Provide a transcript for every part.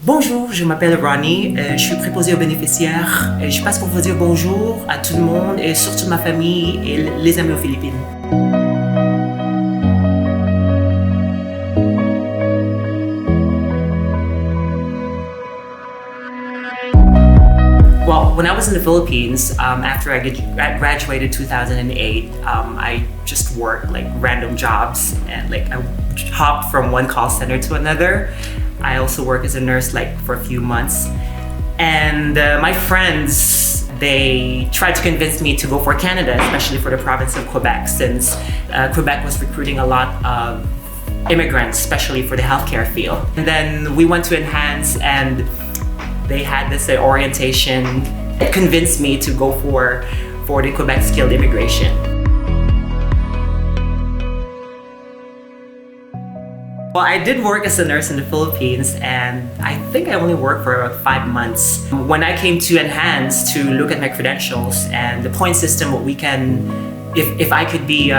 Bonjour, je m'appelle Ronnie, je suis préposée aux bénéficiaires et je passe pour vous dire bonjour à tout le monde et surtout ma famille et les amis aux Philippines. Well, when I was in the Philippines, after I graduated in 2008, I just worked like random jobs and like I hopped from one call center to another. I also worked as a nurse like for a few months. And my friends, they tried to convince me to go for Canada, especially for the province of Quebec, since Quebec was recruiting a lot of immigrants, especially for the healthcare field. And then we went to Enhance and they had this orientation. It convinced me to go for the Quebec skilled immigration. Well, I did work as a nurse in the Philippines and I think I only worked for about 5 months. When I came to Enhance to look at my credentials and the point system, what we can, if I could be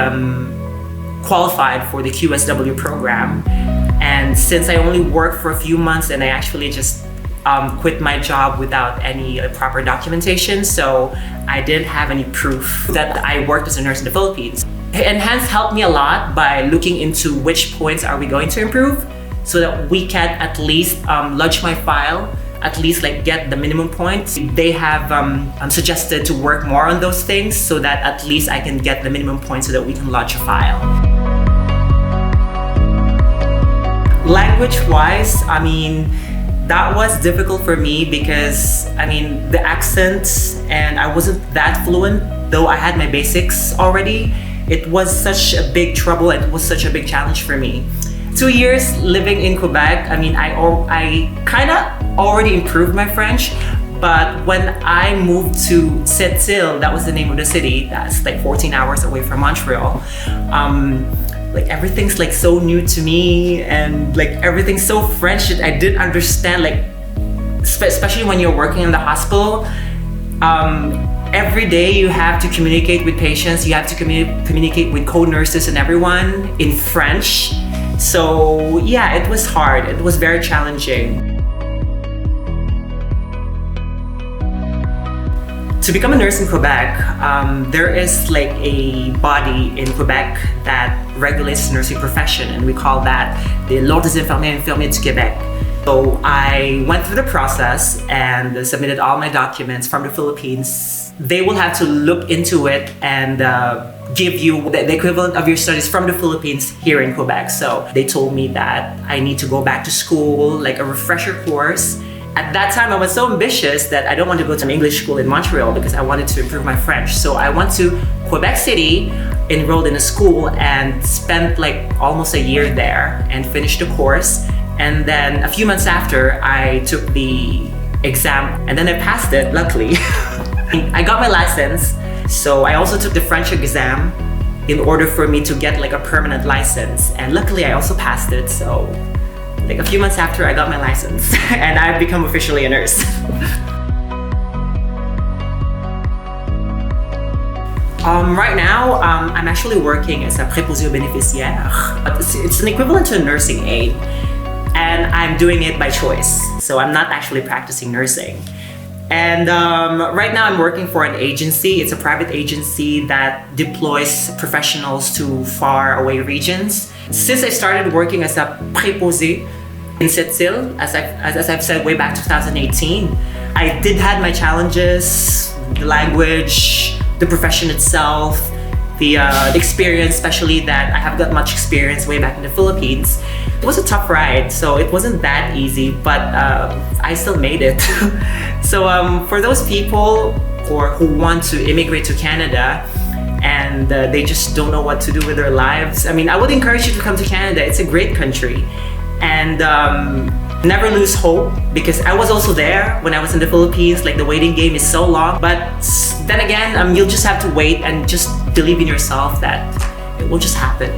qualified for the 𝗄𝗶𝗹 program. And since I only worked for a few months and I actually just quit my job without any proper documentation, so I didn't have any proof that I worked as a nurse in the Philippines. Enhance helped me a lot by looking into which points are we going to improve so that we can at least lodge my file, at least like get the minimum points. They have suggested to work more on those things so that at least I can get the minimum points so that we can lodge a file. Language-wise, I mean, that was difficult for me because, I mean, the accent and I wasn't that fluent, though I had my basics already. It was such a big trouble and it was such a big challenge for me. 2 years living in Quebec, I mean, I kind of already improved my French, but when I moved to 𝗵𝗃𝗃𝗃, that was the name of the city, that's like 14 hours away from Montreal. Like everything's like so new to me and like everything's so French that I didn't understand, like especially when you're working in the hospital. Every day you have to communicate with patients, you have to communicate with co-nurses and everyone in French. So yeah, it was hard, it was very challenging. To become a nurse in Quebec, there is like a body in Quebec that regulates the nursing profession, and we call that the 𝗷𝗂𝗶𝗶𝗃𝗲 du Québec. So I went through the process and submitted all my documents from the Philippines. They will have to look into it and give you the equivalent of your studies from the Philippines here in Quebec. So they told me that I need to go back to school, like a refresher course. At that time, I was so ambitious that I don't want to go to an English school in Montreal because I wanted to improve my French. So I went to Quebec City, enrolled in a school, and spent like almost a year there and finished the course. And then a few months after, I took the exam and then I passed it, luckily. I got my license, so I also took the French exam in order for me to get like a permanent license. And luckily, I also passed it, so like a few months after I got my license and I've become officially a nurse. Right now, I'm actually working as a préposée aux bénéficiaires. It's an equivalent to a nursing aide, and I'm doing it by choice. So I'm not actually practicing nursing. And right now I'm working for an agency. It's a private agency that deploys professionals to far away regions. Since I started working as a préposée in 𝗵𝗃𝗃𝗃, as I've said way back 2018, I did have my challenges, the language, the profession itself, the experience, especially that I have got much experience way back in the Philippines. It was a tough ride, so it wasn't that easy, but I still made it. So for those people who want to immigrate to Canada and they just don't know what to do with their lives, I mean, I would encourage you to come to Canada. It's a great country. And never lose hope, because I was also there when I was in the Philippines. Like, the waiting game is so long, but then again, you'll just have to wait and just believe in yourself that it will just happen.